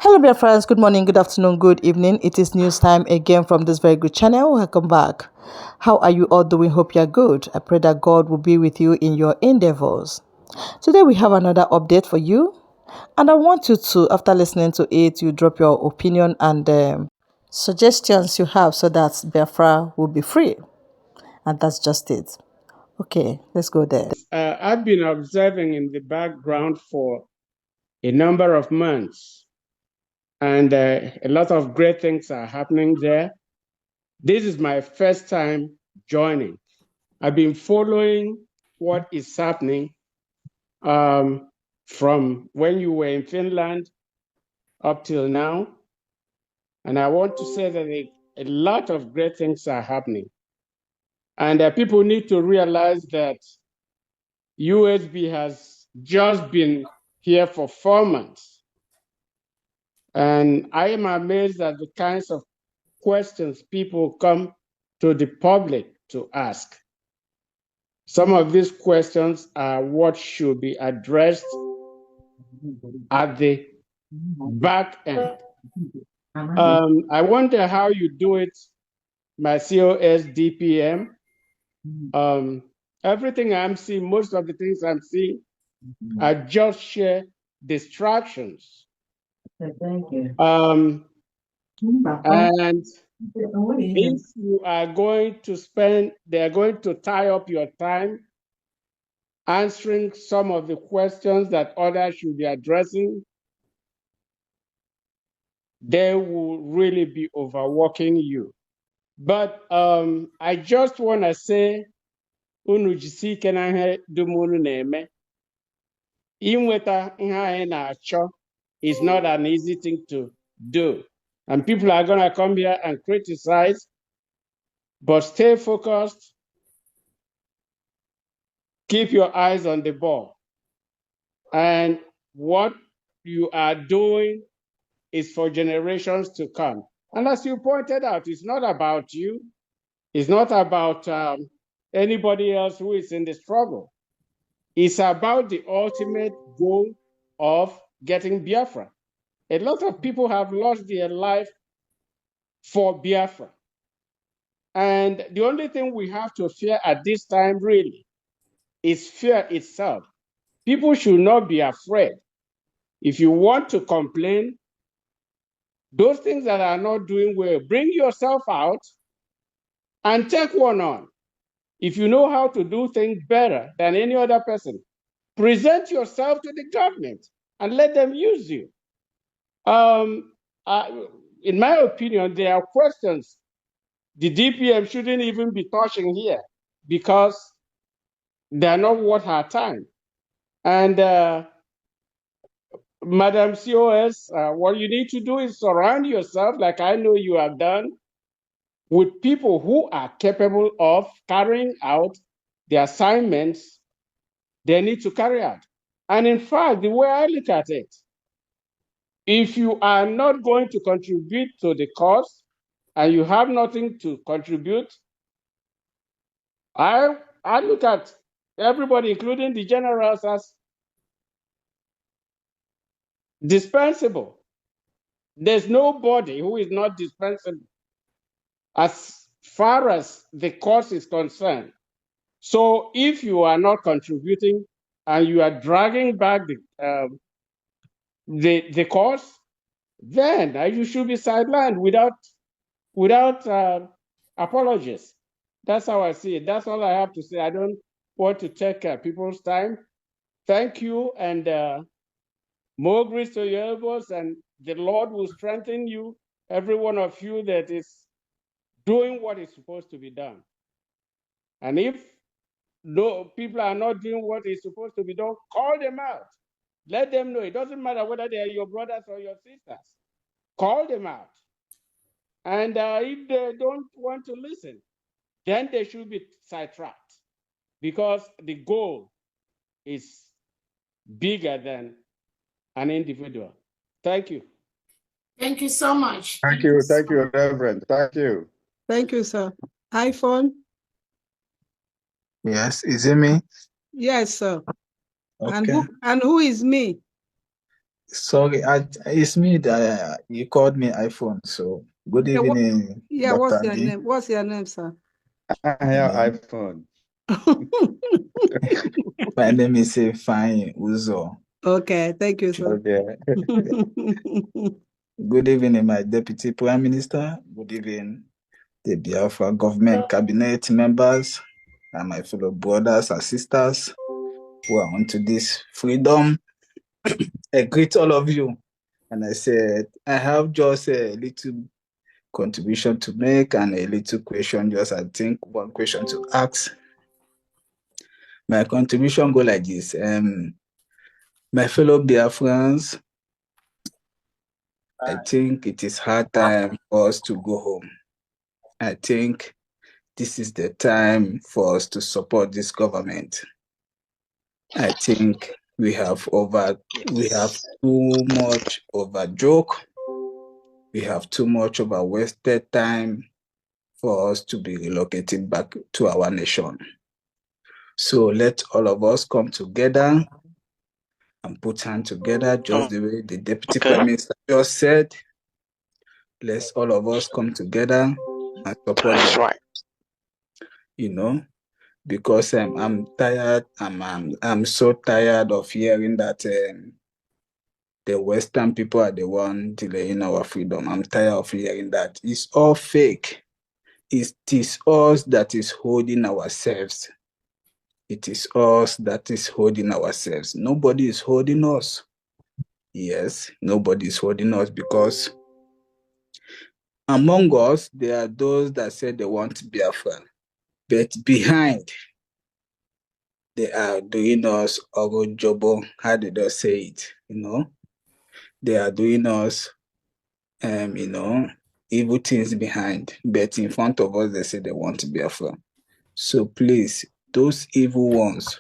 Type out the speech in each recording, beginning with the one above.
Hello, dear friends. Good morning, good afternoon, good evening. It is news time again from this very good channel. Welcome back. How are you all doing? Hope you are good. I pray that God will be with you in your endeavors. Today we have another update for you, and I want you to, after listening to it, you drop your opinion and suggestions you have so that Biafra will be free. And that's just it. Okay, let's go there. I've been observing in the background for a number of months, and a lot of great things are happening there. This is my first time joining. I've been following what is happening from when you were in Finland up till now, and I want to say that a lot of great things are happening. And people need to realize that USB has just been here for 4 months. And I am amazed at the kinds of questions people come to the public to ask. Some of these questions are what should be addressed at the back end. I wonder how you do it, my COS DPM. Everything I'm seeing, most of the things I'm seeing are just sheer distractions. Thank you. And if you are going to spend, they're going to tie up your time answering some of the questions that others should be addressing, they will really be overworking you. But I just want to say, unu jisike na ihe dum unu na-eme. Inweta ihe anyị na-achọ is not an easy thing to do. And people are going to come here and criticize, but stay focused. Keep your eyes on the ball. And what you are doing is for generations to come. And as you pointed out, it's not about you. It's not about anybody else who is in the struggle. It's about the ultimate goal of getting Biafra. A lot of people have lost their life for Biafra. And the only thing we have to fear at this time really is fear itself. People should not be afraid. If you want to complain, those things that are not doing well, bring yourself out and take one on. If you know how to do things better than any other person, present yourself to the government and let them use you. In my opinion, there are questions the DPM shouldn't even be touching here because they're not worth our time. And Madam COS, what you need to do is surround yourself, like I know you have done, with people who are capable of carrying out the assignments they need to carry out. And in fact, the way I look at it, if you are not going to contribute to the cause and you have nothing to contribute, I look at everybody, including the generals, as dispensable. There's nobody who is not dispensable as far as the cause is concerned. So if you are not contributing and you are dragging back the cause, then you should be sidelined without apologies. That's how I see it. That's all I have to say. I don't want to take people's time. Thank you, and more grace to your elbows, and the Lord will strengthen you, every one of you that is doing what is supposed to be done. And if no people are not doing what is supposed to be done, call them out. Let them know. It doesn't matter whether they are your brothers or your sisters. Call them out. And if they don't want to listen, then they should be sidetracked because the goal is bigger than an individual. Thank you. Thank you so much. Thank you, Reverend. Thank you. Thank you, sir. iPhone? Yes, is it me? Yes, sir. Okay. And who is me? Sorry, it's me that you called me iPhone. So good Yeah, evening, what's Dr. your Lee. name? What's your name, sir? I have iPhone. My name is Fine Uzo. Okay, thank you, sir. Okay. Good evening, my Deputy Prime Minister. Good evening, the Biafra government cabinet members and my fellow brothers and sisters who are onto this freedom. I greet all of you. And I said, I have just a little contribution to make and a little question, just I think one question to ask. My contribution go like this. My fellow Biafrans, I think it is hard time for us to go home. I think this is the time for us to support this government. I think we have too much over joke. We have too much over wasted time for us to be relocated back to our nation. So let all of us come together and put hands together, just the way the Deputy Prime Minister just said. Let's all of us come together and support them. Right. You know, because I'm tired. I'm so tired of hearing that the Western people are the one delaying our freedom. I'm tired of hearing that. It's all fake. It is us that is holding ourselves. It is us that is holding ourselves. Nobody is holding us. Yes, nobody is holding us because among us, there are those that say they want Biafra. But behind, they are doing us jobo. How did I say it? They are doing us, evil things behind. But in front of us, they say they want Biafra. So please, those evil ones,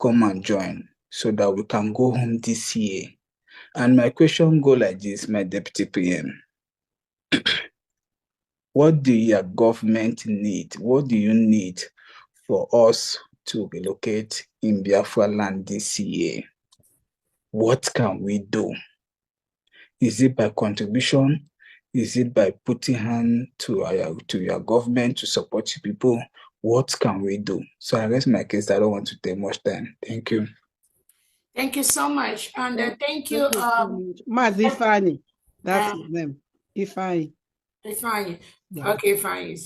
come and join so that we can go home this year. And my question go like this, my Deputy PM. What do your government need? What do you need for us to relocate in Biafra land this year? What can we do? Is it by contribution? Is it by putting hand to your government to support you people? What can we do? So I rest my case. I don't want to take much time. Thank you. Thank you so much. And thank you. Thank you so much. Maz Ifani. That's his name. Ifani. Ifeanyi. Yeah. Okay, fine.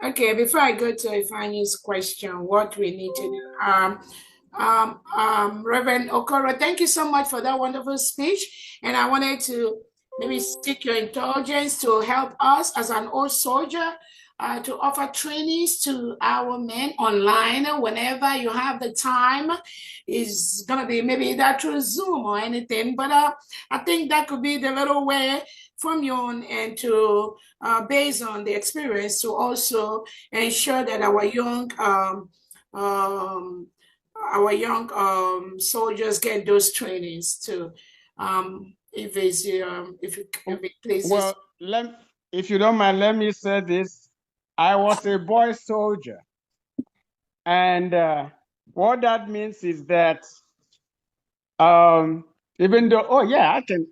Okay, before I go to Ifeanyi's question, what we need to do. Reverend Okoro, thank you so much for that wonderful speech. And I wanted to maybe seek your indulgence to help us as an old soldier to offer trainings to our men online whenever you have the time. It's going to be maybe that through Zoom or anything, but I think that could be the little way from you on and to based on the experience to also ensure that our young soldiers get those trainings too. If it pleases. Well, if you don't mind, let me say this. I was a boy soldier. And what that means is that even though, I can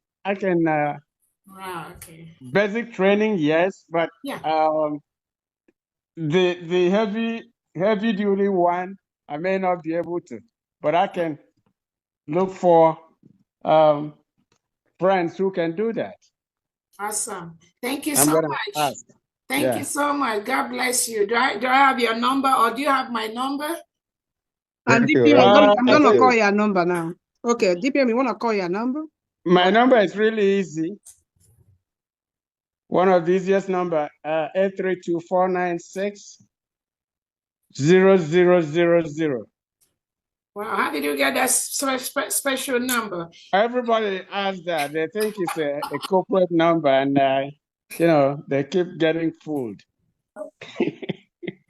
Wow, okay. basic training, yes, but Yeah. the heavy duty one, I may not be able to, but I can look for friends who can do that. Awesome. Thank you I'm so gonna much. ask. Thank you so much. God bless you. Do I have your number or do you have my number? And Thank you, DPM, Reverend. I'm I gonna think call your number now. Okay, DPM, you wanna call your number? my number is really easy. One of the easiest number, 832-496-0000. Wow, how did you get that special number? Everybody asks that. They think it's a corporate number, and they keep getting fooled.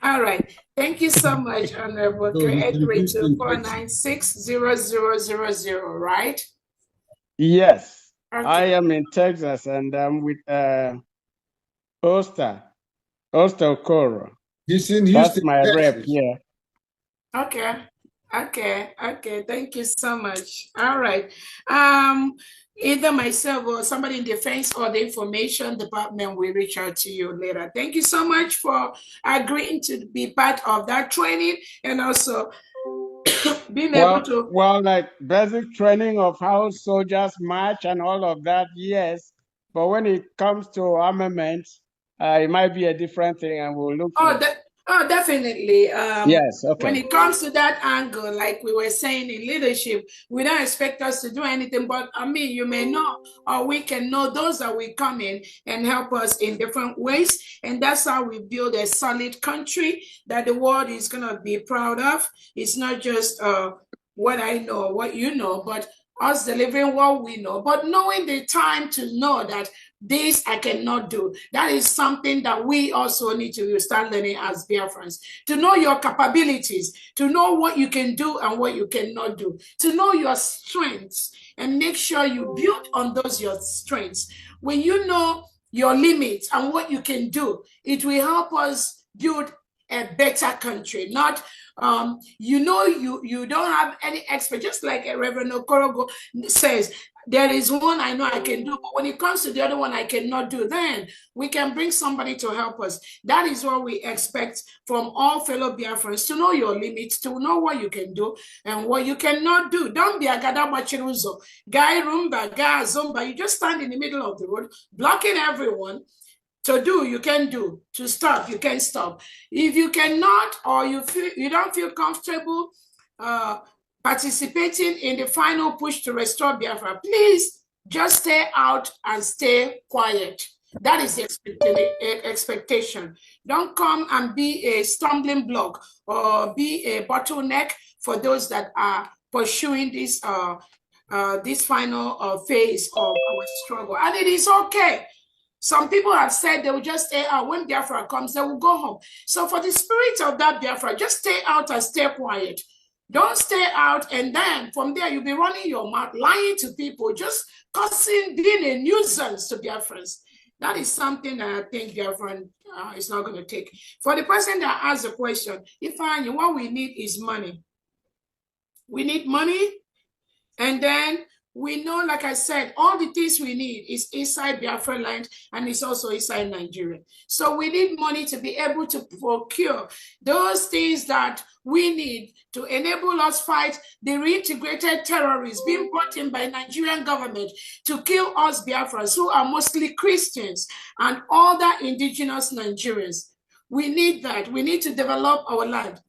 All right. Thank you so much, Honorable. 832-496-0000, right? Yes, Okay. I am in Texas, and I'm with Oster Okoro. He's in That's Houston, my rep Texas. here. Okay. Okay, okay, thank you so much. All right. Either myself or somebody in defense or the information department will reach out to you later. Thank you so much for agreeing to be part of that training and also being able to. Well, like basic training of how soldiers march and all of that, yes. But when it comes to armament, it might be a different thing, and we'll look for. Definitely. Yes, When okay. it comes to that angle, like we were saying in leadership, we don't expect us to do anything, but I mean, you may know, or we can know those that will come in and help us in different ways. And that's how we build a solid country that the world is going to be proud of. It's not just what I know, what you know, but us delivering what we know, but knowing the time to know that this I cannot do. That is something that we also need to start learning as Biafrans. To know your capabilities, to know what you can do and what you cannot do, to know your strengths and make sure you build on those your strengths. When you know your limits and what you can do, it will help us build a better country. Not you don't have any expert, just like Reverend Okorogo says, there is one I know I can do, but when it comes to the other one I cannot do, then we can bring somebody to help us. That is what we expect from all fellow Biafrans, to know your limits, to know what you can do and what you cannot do. Don't be a gadabachiruzo, guy rumba, guy zumba. You just stand in the middle of the road, blocking everyone. To do, you can do. To stop, you can stop. If you cannot, or you don't feel comfortable participating in the final push to restore Biafra, please just stay out and stay quiet. That is the expectation. Don't come and be a stumbling block or be a bottleneck for those that are pursuing this final phase of our struggle. And it is okay. Some people have said they will just stay out. When Biafra comes, they will go home. So for the spirit of that Biafra, just stay out and stay quiet. Don't stay out, and then from there you'll be running your mouth, lying to people, just cussing, being a nuisance to Biafrans. That is something that I think Biafran is not going to take. For the person that asked the question, Ifeanyi, what we need is money. We need money, and then we know, like I said, all the things we need is inside Biafra land and it's also inside Nigeria. So we need money to be able to procure those things that we need to enable us fight the reintegrated terrorists being brought in by Nigerian government to kill us Biafrans, who are mostly Christians and other indigenous Nigerians. We need that. We need to develop our land.